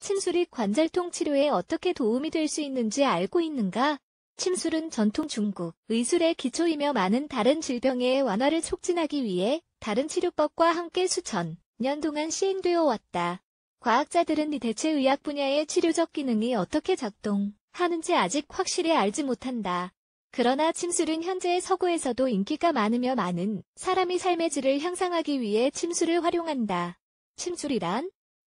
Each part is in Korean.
침술이 관절통 치료에 어떻게 도움이 될 수 있는지 알고 있는가? 침술은 전통 중국 의술의 기초이며 많은 다른 질병의 완화를 촉진하기 위해 다른 치료법과 함께 수천 년 동안 시행되어 왔다. 과학자들은 이 대체 의학 분야의 치료적 기능이 어떻게 작동하는지 아직 확실히 알지 못한다. 그러나 침술은 현재 서구에서도 인기가 많으며 많은 사람이 삶의 질을 향상하기 위해 침술을 활용한다.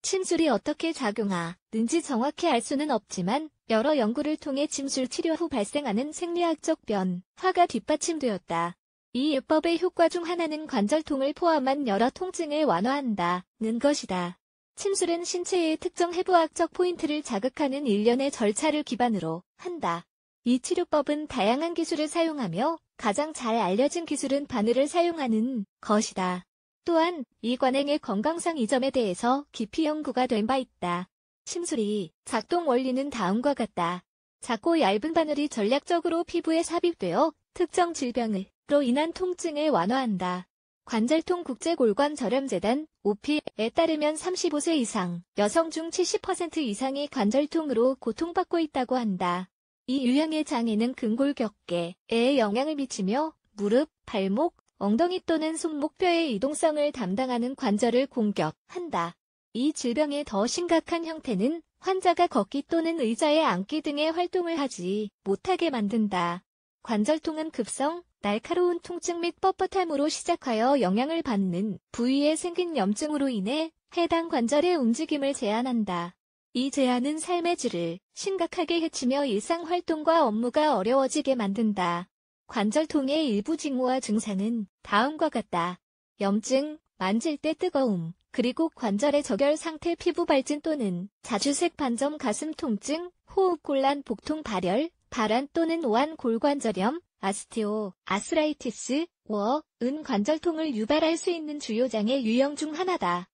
침술이 어떻게 작용하는지 정확히 알 수는 없지만 여러 연구를 통해 침술 치료 후 발생하는 생리학적 변화가 뒷받침되었다. 이 예법의 효과 중 하나는 관절통을 포함한 여러 통증을 완화한다는 것이다. 침술은 신체의 특정 해부학적 포인트를 자극하는 일련의 절차를 기반으로 한다. 이 치료법은 다양한 기술을 사용하며 가장 잘 알려진 기술은 바늘을 사용하는 것이다. 또한 이 관행의 건강상 이 점에 대해서 깊이 연구가 된 바 있다. 침술이 작동 원리는 다음과 같다. 작고 얇은 바늘이 전략적으로 피부에 삽입되어 특정 질병으로 인한 통증을 완화한다. 관절통 국제골관절염재단 OP에 따르면 35세 이상 여성 중 70% 이상이 관절통으로 고통받고 있다고 한다. 이 유형의 장애는 근골격계에 영향을 미치며 무릎, 발목, 엉덩이 또는 손목뼈의 이동성을 담당하는 관절을 공격한다. 이 질병의 더 심각한 형태는 환자가 걷기 또는 의자에 앉기 등의 활동을 하지 못하게 만든다. 관절통은 급성, 날카로운 통증 및 뻣뻣함으로 시작하여 영향을 받는 부위에 생긴 염증으로 인해 해당 관절의 움직임을 제한한다. 이 제한은 삶의 질을 심각하게 해치며 일상활동과 업무가 어려워지게 만든다. 관절통의 일부 징후와 증상은 다음과 같다. 염증, 만질 때 뜨거움, 그리고 관절의 저결 상태 피부 발진 또는 자주색 반점 가슴 통증, 호흡곤란 복통 발열, 발환 또는 오한 골관절염, 아스라이티스, 은 관절통을 유발할 수 있는 주요 장애 유형 중 하나다.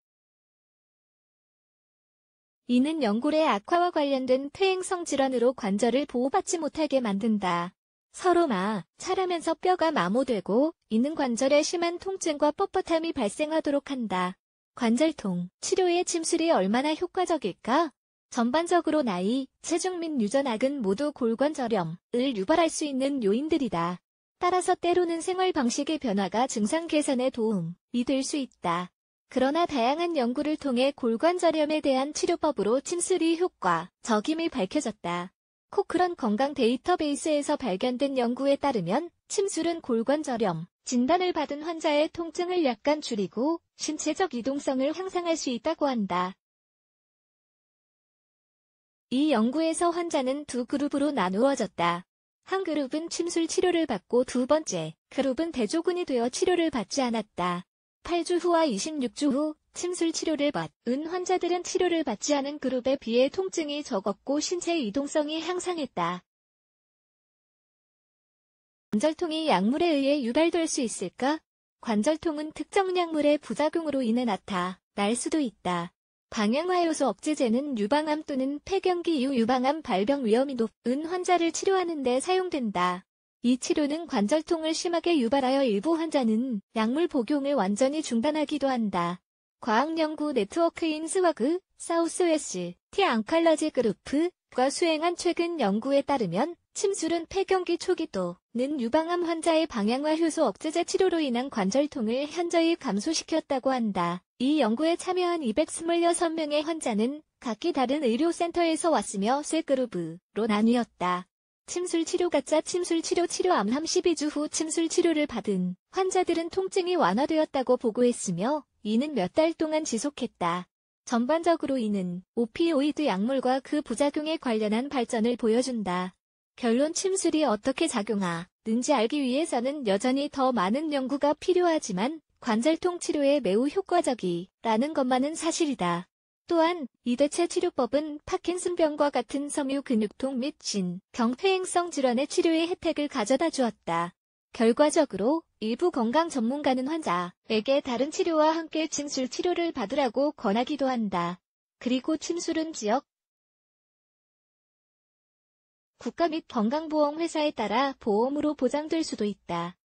이는 연골의 악화와 관련된 퇴행성 질환으로 관절을 보호받지 못하게 만든다. 서로 마찰하면서 뼈가 마모되고 이는 관절에 심한 통증과 뻣뻣함이 발생하도록 한다. 관절통 치료에 침술이 얼마나 효과적일까? 전반적으로 나이, 체중 및 유전학은 모두 골관절염을 유발할 수 있는 요인들이다. 따라서 때로는 생활 방식의 변화가 증상 개선에 도움이 될 수 있다. 그러나 다양한 연구를 통해 골관절염에 대한 치료법으로 침술이 효과적임이 밝혀졌다. 코크런 건강 데이터베이스에서 발견된 연구에 따르면 침술은 골관절염 진단을 받은 환자의 통증을 약간 줄이고 신체적 이동성을 향상할 수 있다고 한다. 이 연구에서 환자는 두 그룹으로 나누어졌다. 한 그룹은 침술 치료를 받고 두 번째 그룹은 대조군이 되어 치료를 받지 않았다. 8주 후와 26주 후 침술 치료를 받은 환자들은 치료를 받지 않은 그룹에 비해 통증이 적었고 신체 이동성이 향상했다. 관절통이 약물에 의해 유발될 수 있을까? 관절통은 특정 약물의 부작용으로 인해 나타날 수도 있다. 방향화효소 억제제는 유방암 또는 폐경기 이후 유방암 발병 위험이 높은 환자를 치료하는 데 사용된다. 이 치료는 관절통을 심하게 유발하여 일부 환자는 약물 복용을 완전히 중단하기도 한다. 과학연구 네트워크인 스와그, 사우스웨스트 앙칼러지 그룹가 수행한 최근 연구에 따르면 침술은 폐경기 초기 또는 유방암 환자의 방향화 효소 억제제 치료로 인한 관절통을 현저히 감소시켰다고 한다. 이 연구에 참여한 226명의 환자는 각기 다른 의료센터에서 왔으며 세 그룹으로 나뉘었다. 침술 치료 가짜 침술 치료 암 32주 후 침술 치료를 받은 환자들은 통증이 완화되었다고 보고했으며 이는 몇 달 동안 지속했다. 전반적으로 이는 오피오이드 약물과 그 부작용에 관련한 발전을 보여준다. 결론 침술이 어떻게 작용하는지 알기 위해서는 여전히 더 많은 연구가 필요하지만 관절통 치료에 매우 효과적이라는 것만은 사실이다. 또한 이 대체 치료법은 파킨슨병과 같은 섬유 근육통 및 신경퇴행성 질환의 치료의 혜택을 가져다 주었다. 결과적으로 일부 건강 전문가는 환자에게 다른 치료와 함께 침술 치료를 받으라고 권하기도 한다. 그리고 침술은 지역, 국가 및 건강보험회사에 따라 보험으로 보장될 수도 있다.